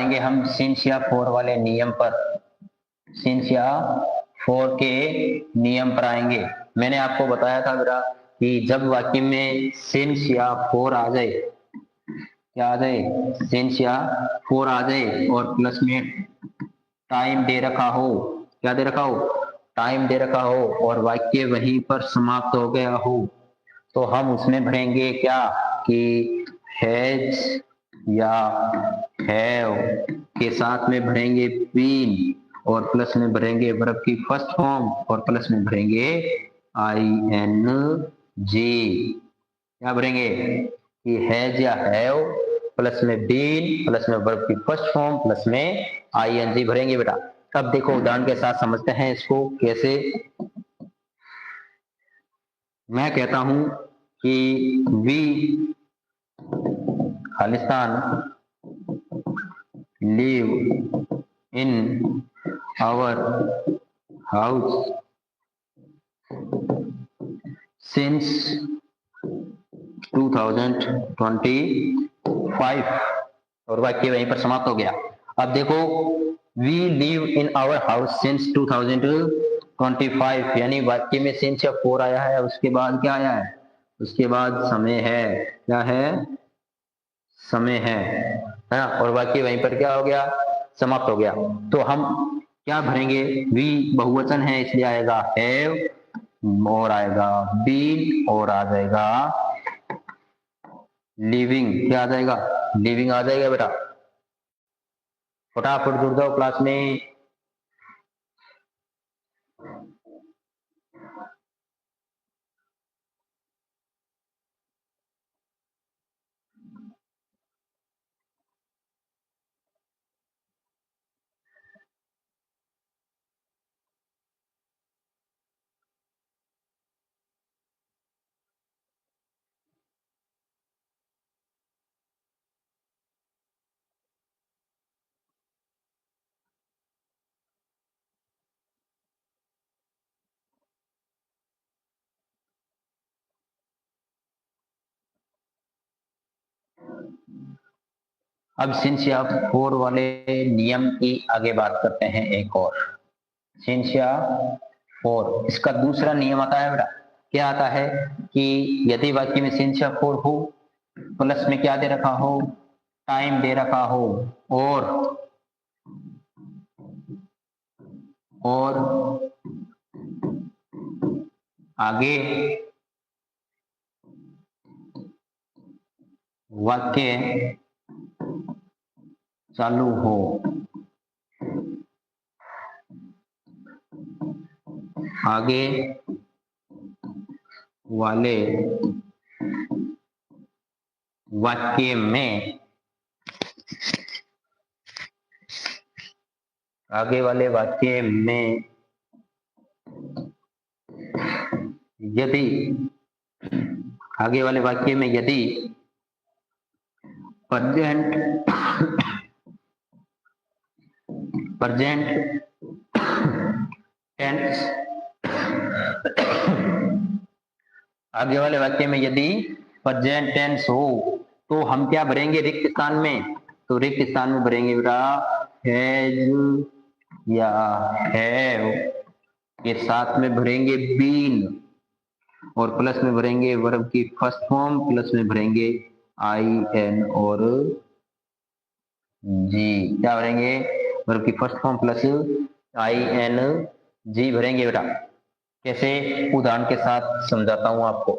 आएंगे हम सिंस या फोर वाले नियम पर, सिंस या फोर के नियम पर आएंगे। मैंने आपको बताया था बेटा कि जब वाक्य में सिंस या फोर आ जाए, क्या आ जाए, सिंस या फोर आ जाए और प्लस में टाइम दे रखा हो, क्या दे रखा हो, टाइम दे रखा हो और वाक्य वहीं पर समाप्त हो गया हो, तो हम उसमें भरेंगे क्या कि हैज या हैव के साथ में भरेंगे बीन और प्लस में भरेंगे वर्ब की फर्स्ट फॉर्म और प्लस में भरेंगे ING। क्या भरेंगे कि हैज या हैव प्लस में बीन प्लस में वर्ब की फर्स्ट फॉर्म प्लस में ING भरेंगे बेटा। अब देखो उदाहरण के साथ समझते हैं इसको कैसे। मैं कहता हूं कि वी खालिस्तान live in our house since 2025 और वाक्य वहीं पर समाप्त हो गया। अब देखो we live in our house since 2025 यानी वाक्य में सिंस या फोर आया है, उसके बाद क्या आया है, उसके बाद समय है, क्या है, समय है ना, और वाक्य वहीं पर क्या हो गया, समाप्त हो गया। तो हम क्या भरेंगे, वी बहुवचन है इसलिए आएगा हैव और आएगा बीन और आ जाएगा लिविंग, क्या आ जाएगा, लिविंग आ जाएगा बेटा। फटाफट जुड़ जाओ क्लास में। अब सिंस या फोर वाले नियम की आगे बात करते हैं एक और। सिंस या फोर, इसका दूसरा नियम आता है बेटा, क्या आता है कि यदि वाक्य में सिंस या फोर हो, प्लस में क्या दे रखा हो, टाइम दे रखा हो और आगे वाक्य चालू हो, आगे वाले वाक्य में, आगे वाले वाक्य में यदि, आगे वाले वाक्य में यदि प्रेजेंट टेंस, आगे वाले वाक्य में यदि प्रेजेंट टेंस हो तो हम क्या भरेंगे रिक्त स्थान में, तो रिक्त स्थान में भरेंगे बेटा हैज या हैव के साथ में भरेंगे बीन और प्लस में भरेंगे वर्ब की फर्स्ट फॉर्म प्लस में भरेंगे IN और जी, क्या भरेंगे, वर्ब की फर्स्ट फॉर्म प्लस ING भरेंगे बेटा। कैसे, उदाहरण के साथ समझाता हूं आपको।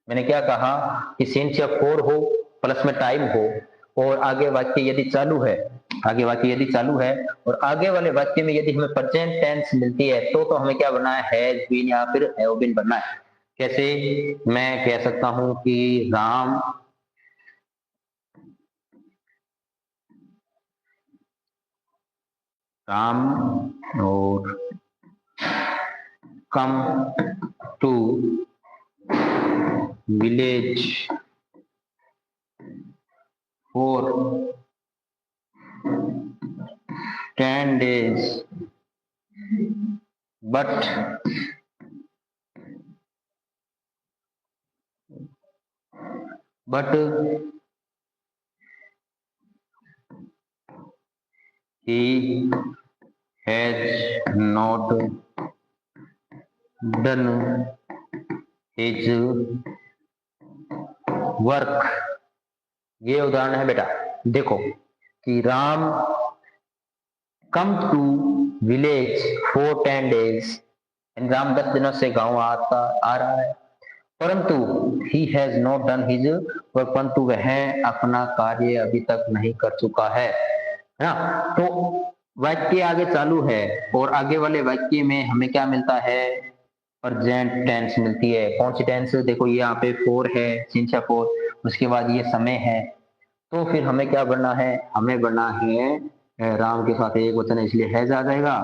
मैंने क्या कहा कि सिंस या फोर हो, प्लस में टाइम हो और आगे वाक्य यदि चालू है, आगे वाक्य यदि चालू है और आगे वाले वाक्य में यदि हमें प्रेजेंट टेंस मिलती है तो हमें क्या बनना है, हैज बीन या फिर हैव बीन बनना है। कैसे, मैं कह सकता हूं कि राम और come to village for 10 days but he has not done his work। ये उदाहरण है बेटा, देखो कि Ram come to village for 10 days, Ram 10 दिनों से गांव आ रहा है, परंतु he has not done his work, परंतु वह अपना कार्य अभी तक नहीं कर चुका है ना। तो वाक्य आगे चालू है और आगे वाले वाक्य में हमें क्या मिलता है, प्रेजेंट टेंस मिलती है। कौन सी टेंस, देखो ये यहाँ पे 4 है, सिंस 4, उसके बाद ये समय है, तो फिर हमें क्या बनना है, हमें बनना है राम के साथ एक वचन है इसलिए हैज आ जाएगा,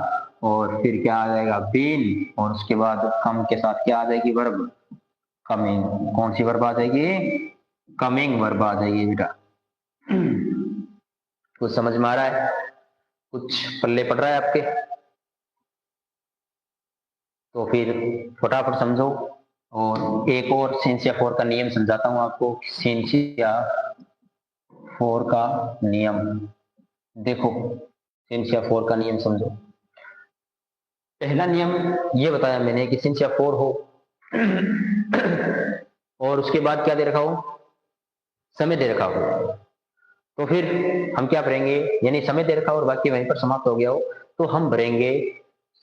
और फिर क्या आ जाएगा, बीन, और उसके बाद कम के साथ क्या आ जाएगी, वर्ब कमिंग। कौन सी वर्ब आ जाएगी, कमिंग वर्ब आ जाएगी बेटा। कुछ समझ में आ रहा है, कुछ पल्ले पड़ रहा है आपके, तो फिर फटाफट समझो। और एक और सिंसिया 4 का नियम समझाता हूं आपको। सिंसिया 4 का नियम देखो, सिंसिया 4 का नियम समझो। पहला नियम ये बताया मैंने कि सिंसिया 4 हो और उसके बाद क्या दे रखा हो, समय दे रखा हो, तो फिर हम क्या करेंगे, यानी समय दे रखा हो और वाक्य वहीं पर समाप्त हो गया हो, तो हम भरेंगे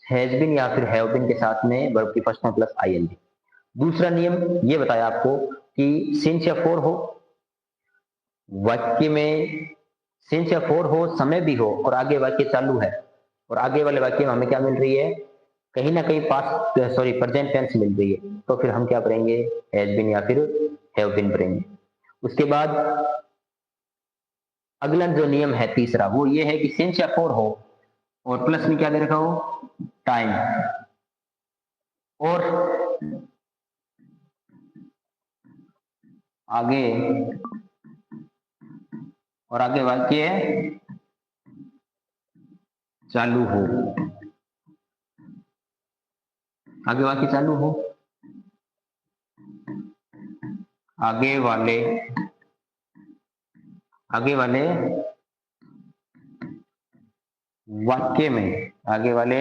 हैज बीन या फिर हैव बीन के साथ में वर्ब की फर्स्ट फॉर्म प्लस आईएनजी। दूसरा नियम ये बताया आपको कि सिंस या 4 हो, वाक्य में सिंस या 4 हो, समय भी हो और आगे वाक्य चालू है, और आगे वाले वाक्य में हमें क्या मिल रही है, कहीं ना कहीं पास्ट प्रेजेंट टेंस मिल रही है, तो फिर हम क्या करेंगे, हैज बीन या फिर हैव बीन करेंगे। उसके बाद अगला जो नियम है तीसरा, वो ये है कि सिंस या 4 हो और प्लस में क्या दे रखा हो, टाइम, और आगे वाक्य चालू हो, आगे वाक्य चालू हो, आगे वाले वाक्य में, आगे वाले